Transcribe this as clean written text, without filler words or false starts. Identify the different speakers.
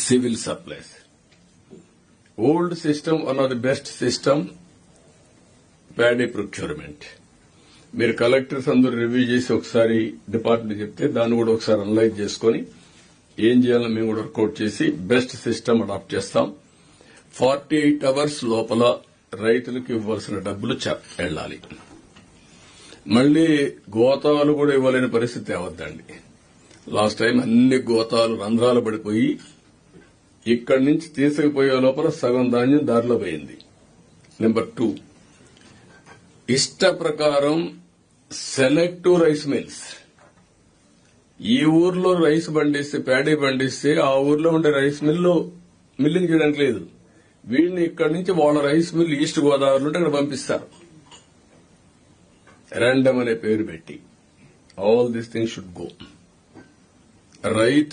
Speaker 1: Civil supplies. Old system one of the best system paddy procurement. మీరు collectors అందరూ review చేసి ఒకసారి department చెప్తే దాన్ని కూడా ఒకసారి అనలైజ్ చేసుకుని ఏం చేయాలో మేము కూడా వర్కౌట్ చేసి బెస్ట్ సిస్టమ్ అడాప్ట్ చేస్తాం. 48 hours లోపల రైతులకు ఇవ్వాల్సిన డబ్బులు వెళ్లాలి. మళ్లీ గోతాలు కూడా ఇవ్వలేని పరిస్థితి అవద్దండి. లాస్ట్ టైం అన్ని గోతాలు రంధ్రాలు పడిపోయి ఇక్కడి నుంచి తీసుకుపోయే లోపల సగం ధాన్యం దారిలో పోయింది. నెంబర్ 2, ఇష్ట ప్రకారం సెలెక్టివ్ రైస్ మిల్స్. ఈ ఊర్లో రైస్ పండిస్తే ప్యాడీ పండిస్తే ఆ ఊర్లో ఉండే రైస్ మిల్లు మిల్లింగ్ చేయడానికి లేదు. వీడిని ఇక్కడి నుంచి వాళ్ళ రైస్ మిల్ ఈస్ట్ గోదావరిలో ఉంటే అక్కడ పంపిస్తారు. ర్యాండమ్ అనే పేరు పెట్టి all this things should go. రైతు